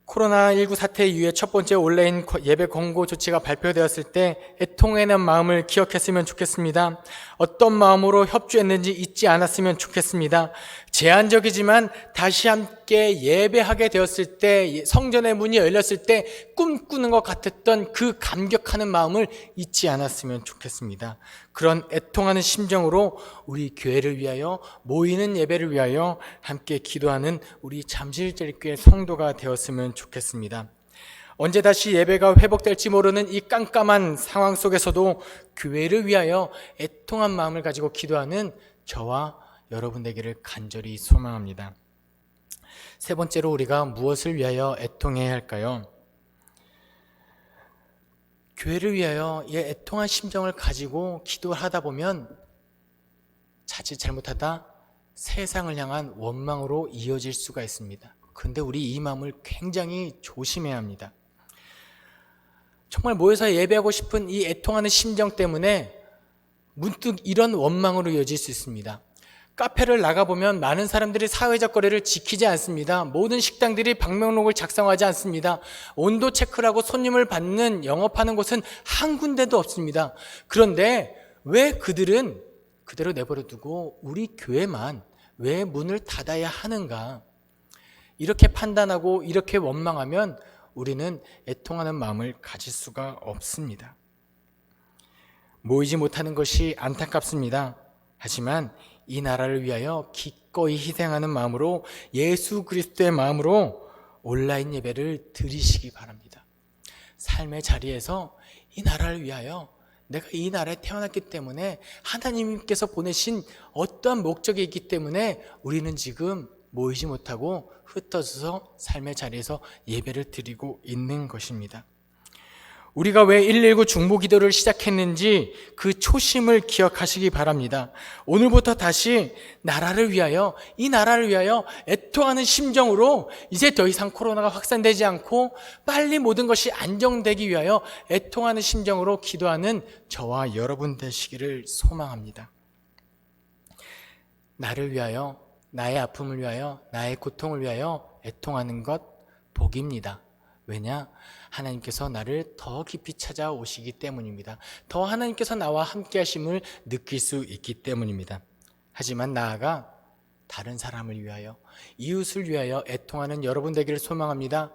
코로나19 사태 이후에 첫 번째 온라인 예배 권고 조치가 발표되었을 때 애통하는 마음을 기억했으면 좋겠습니다. 어떤 마음으로 협조했는지 잊지 않았으면 좋겠습니다. 제한적이지만 다시 함께 예배하게 되었을 때 성전의 문이 열렸을 때 꿈꾸는 것 같았던 그 감격하는 마음을 잊지 않았으면 좋겠습니다. 그런 애통하는 심정으로 우리 교회를 위하여 모이는 예배를 위하여 함께 기도하는 우리 잠실제일교회 성도가 되었으면 좋겠습니다. 언제 다시 예배가 회복될지 모르는 이 깜깜한 상황 속에서도 교회를 위하여 애통한 마음을 가지고 기도하는 저와 여러분 되기를 간절히 소망합니다. 세 번째로 우리가 무엇을 위하여 애통해야 할까요? 교회를 위하여 이 애통한 심정을 가지고 기도를 하다 보면 자칫 잘못하다 세상을 향한 원망으로 이어질 수가 있습니다. 그런데 우리 이 마음을 굉장히 조심해야 합니다. 정말 모여서 예배하고 싶은 이 애통하는 심정 때문에 문득 이런 원망으로 이어질 수 있습니다. 카페를 나가보면 많은 사람들이 사회적 거리를 지키지 않습니다. 모든 식당들이 방명록을 작성하지 않습니다. 온도 체크를 하고 손님을 받는 영업하는 곳은 한 군데도 없습니다. 그런데 왜 그들은 그대로 내버려 두고 우리 교회만 왜 문을 닫아야 하는가? 이렇게 판단하고 이렇게 원망하면 우리는 애통하는 마음을 가질 수가 없습니다. 모이지 못하는 것이 안타깝습니다. 하지만 이 나라를 위하여 기꺼이 희생하는 마음으로 예수 그리스도의 마음으로 온라인 예배를 드리시기 바랍니다. 삶의 자리에서 이 나라를 위하여 내가 이 나라에 태어났기 때문에 하나님께서 보내신 어떠한 목적이 있기 때문에 우리는 지금 모이지 못하고 흩어져서 삶의 자리에서 예배를 드리고 있는 것입니다. 우리가 왜 119 중보 기도를 시작했는지 그 초심을 기억하시기 바랍니다. 오늘부터 다시 나라를 위하여 이 나라를 위하여 애통하는 심정으로 이제 더 이상 코로나가 확산되지 않고 빨리 모든 것이 안정되기 위하여 애통하는 심정으로 기도하는 저와 여러분 되시기를 소망합니다. 나를 위하여, 나의 아픔을 위하여, 나의 고통을 위하여 애통하는 것 복입니다. 왜냐? 하나님께서 나를 더 깊이 찾아오시기 때문입니다. 더 하나님께서 나와 함께 하심을 느낄 수 있기 때문입니다. 하지만 나아가 다른 사람을 위하여, 이웃을 위하여 애통하는 여러분 되기를 소망합니다.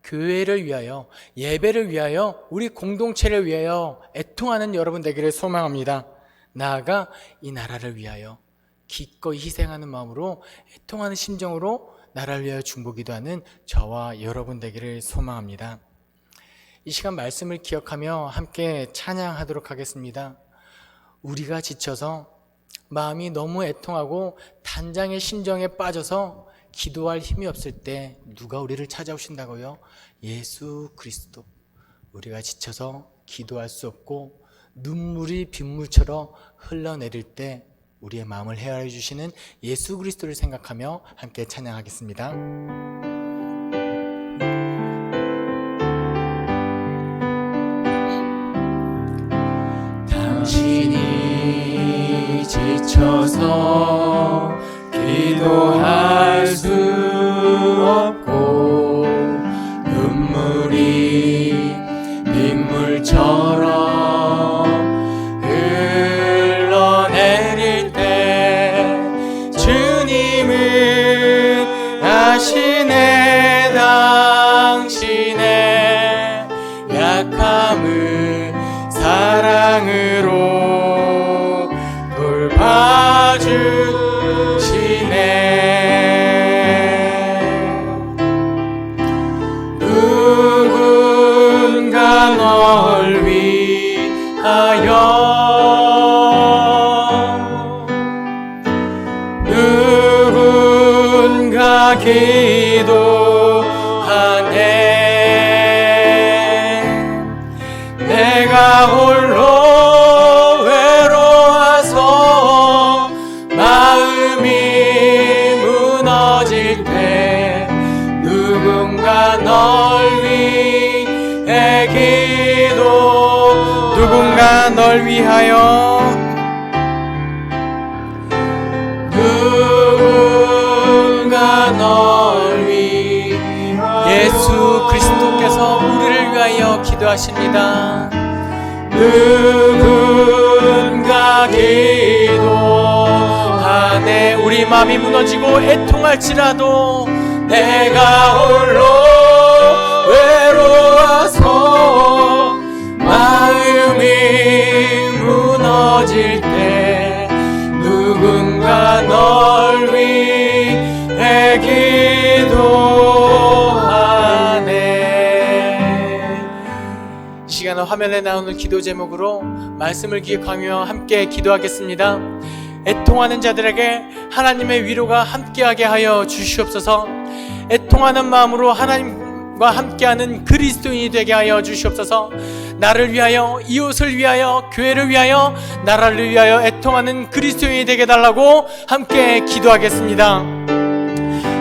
교회를 위하여, 예배를 위하여, 우리 공동체를 위하여 애통하는 여러분 되기를 소망합니다. 나아가 이 나라를 위하여 기꺼이 희생하는 마음으로 애통하는 심정으로 나라를 위하여 중보기도하는 저와 여러분 되기를 소망합니다. 이 시간 말씀을 기억하며 함께 찬양하도록 하겠습니다. 우리가 지쳐서 마음이 너무 애통하고 단장의 심정에 빠져서 기도할 힘이 없을 때 누가 우리를 찾아오신다고요? 예수 그리스도. 우리가 지쳐서 기도할 수 없고 눈물이 빗물처럼 흘러내릴 때 우리의 마음을 헤아려 주시는 예수 그리스도를 생각하며 함께 찬양하겠습니다. 당신이 지쳐서 기도할 수 없고 눈물이 빗물처럼 흘러내릴 때 주님은 아시네 당신의 약함을 사랑으로 돌봐주시네. 누군가 널 위하여 누군가 기도하네. 내가 홀로 외로워서 마음이 무너질 때 누군가 널 위해 기도 누군가 널 위하여 누군가 널 위하여 예수 그리스도께서 우리를 위하여 기도하십니다. 누군가 기도하네. 우리 마음이 무너지고 애통할지라도 내가 홀로 외로워서 마음이 무너질 때 누군가 널 위해 기도하네. 이 시간은 화면에 나오는 기도 제목으로 말씀을 기억하며 함께 기도하겠습니다. 애통하는 자들에게 하나님의 위로가 함께하게 하여 주시옵소서. 애통하는 마음으로 하나님과 함께하는 그리스도인이 되게 하여 주시옵소서. 나를 위하여, 이웃을 위하여, 교회를 위하여, 나라를 위하여 애통하는 그리스도인이 되게 달라고 함께 기도하겠습니다.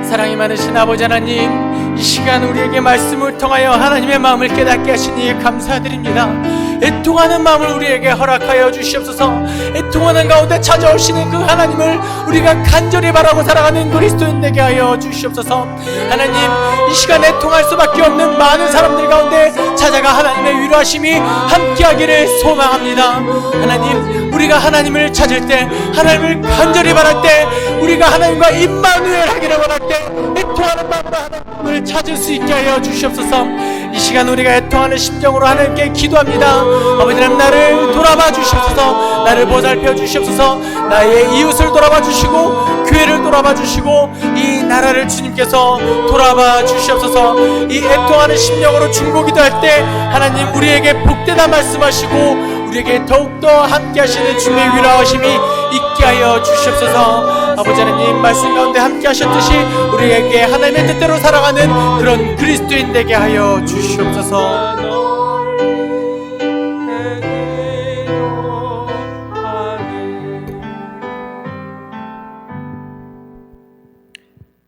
사랑이 많으신 아버지 하나님, 이 시간 우리에게 말씀을 통하여 하나님의 마음을 깨닫게 하시니 감사드립니다. 애통하는 마음을 우리에게 허락하여 주시옵소서. 애통하는 가운데 찾아오시는 그 하나님을 우리가 간절히 바라고 살아가는 그리스도인 되게 하여 주시옵소서. 하나님, 이 시간 애통할 수밖에 없는 많은 사람들 가운데 찾아가 하나님의 위로하심이 함께하기를 소망합니다. 하나님, 우리가 하나님을 찾을 때, 하나님을 간절히 바랄 때, 우리가 하나님과 임마누엘 하기를 원할 때 애통하는 마음으로 하나님을 찾을 수 있게 하여 주시옵소서. 이 시간 우리가 애통하는 심정으로 하나님께 기도합니다. 아버지 하나님, 나를 돌아봐 주시옵소서. 나를 보살펴 주시옵소서. 나의 이웃을 돌아봐 주시고 교회를 돌아봐 주시고 이 나라를 주님께서 돌아봐 주시옵소서. 이 애통하는 심령으로 중보기도 할 때 하나님 우리에게 복되다 말씀하시고 우리에게 더욱더 함께 하시는 주님의 위로하심이 있게 하여 주시옵소서. 아버지 하나님, 말씀 가운데 함께 하셨듯이 우리에게 하나님의 뜻대로 살아가는 그런 그리스도인 되게 하여 주시옵소서.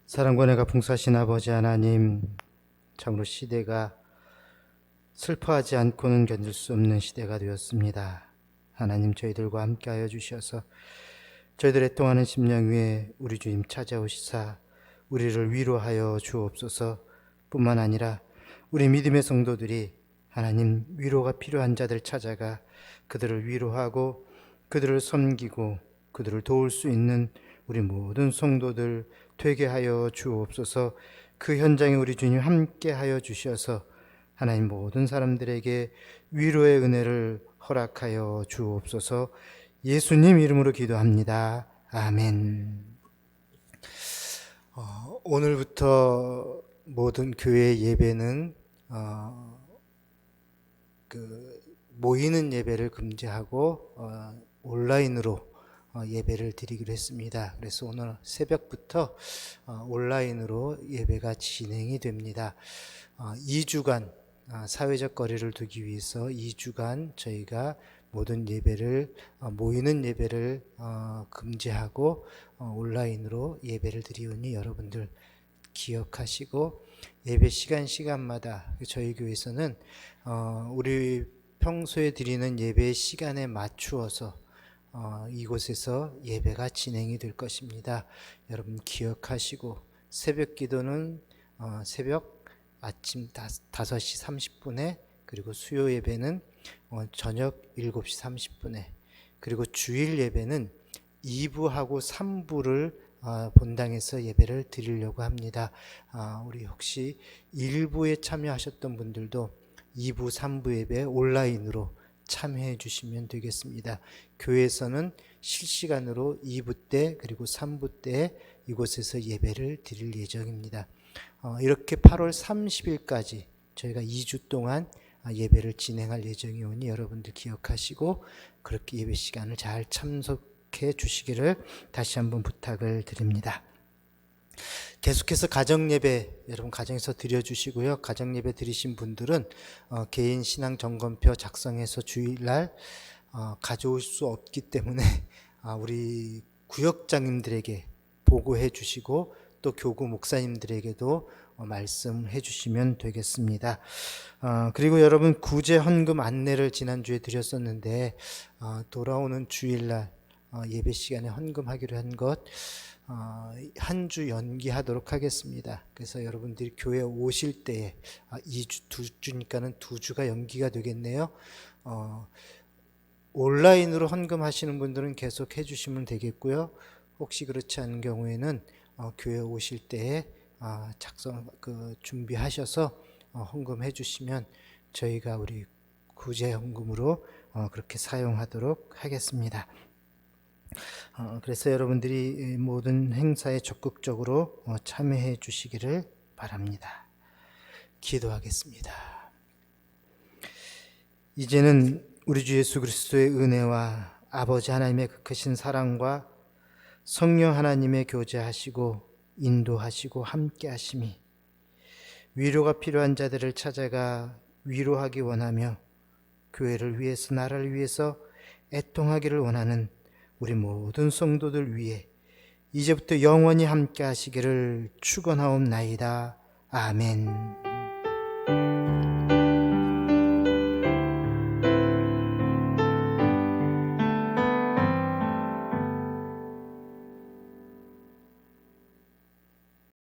사랑과 은혜가 풍성하신 아버지 하나님, 참으로 시대가 슬퍼하지 않고는 견딜 수 없는 시대가 되었습니다. 하나님, 저희들과 함께하여 주셔서 저희들의 애통하는 심령 위에 우리 주님 찾아오시사 우리를 위로하여 주옵소서. 뿐만 아니라 우리 믿음의 성도들이 하나님 위로가 필요한 자들 찾아가 그들을 위로하고 그들을 섬기고 그들을 도울 수 있는 우리 모든 성도들 되게 하여 주옵소서. 그 현장에 우리 주님 함께 하여 주셔서 하나님 모든 사람들에게 위로의 은혜를 허락하여 주옵소서. 예수님 이름으로 기도합니다. 아멘. 오늘부터 모든 교회 예배는 모이는 예배를 금지하고 온라인으로 예배를 드리기로 했습니다. 그래서 오늘 새벽부터 온라인으로 예배가 진행이 됩니다. 2주간 사회적 거리를 두기 위해서 2주간 저희가 모든 예배를 모이는 예배를 금지하고 온라인으로 예배를 드리오니 여러분들 기억하시고 예배 시간마다 저희 교회에서는 우리 평소에 드리는 예배 시간에 맞추어서 이곳에서 예배가 진행이 될 것입니다. 여러분 기억하시고 새벽 기도는 새벽 아침 5시 30분에 그리고 수요 예배는 저녁 7시 30분에 그리고 주일 예배는 2부하고 3부를 본당에서 예배를 드리려고 합니다. 우리 혹시 1부에 참여하셨던 분들도 2부, 3부 예배 온라인으로 참여해 주시면 되겠습니다. 교회에서는 실시간으로 2부 때 그리고 3부 때 이곳에서 예배를 드릴 예정입니다. 이렇게 8월 30일까지 저희가 2주 동안 예배를 진행할 예정이 오니 여러분들 기억하시고 그렇게 예배 시간을 잘 참석해 주시기를 다시 한번 부탁을 드립니다. 계속해서 가정예배 여러분 가정에서 드려주시고요. 가정예배 드리신 분들은 개인 신앙 점검표 작성해서 주일날 가져올 수 없기 때문에 우리 구역장님들에게 보고해 주시고 또 교구 목사님들에게도 말씀해 주시면 되겠습니다. 그리고 여러분 구제 헌금 안내를 지난주에 드렸었는데 돌아오는 주일날 예배 시간에 헌금하기로 한 것 한 주 연기하도록 하겠습니다. 그래서 여러분들이 교회 오실 때에 2주, 2주니까는 2주가 연기가 되겠네요. 온라인으로 헌금하시는 분들은 계속 해주시면 되겠고요. 혹시 그렇지 않은 경우에는 교회 오실 때에 준비하셔서 헌금해 주시면 저희가 우리 구제 헌금으로 그렇게 사용하도록 하겠습니다. 그래서 여러분들이 모든 행사에 적극적으로 참여해 주시기를 바랍니다. 기도하겠습니다. 이제는 우리 주 예수 그리스도의 은혜와 아버지 하나님의 그 크신 사랑과 성령 하나님의 교제하시고 인도하시고 함께 하심이 위로가 필요한 자들을 찾아가 위로하기 원하며 교회를 위해서 나라를 위해서 애통하기를 원하는 우리 모든 성도들 위해 이제부터 영원히 함께 하시기를 축원하옵나이다. 아멘.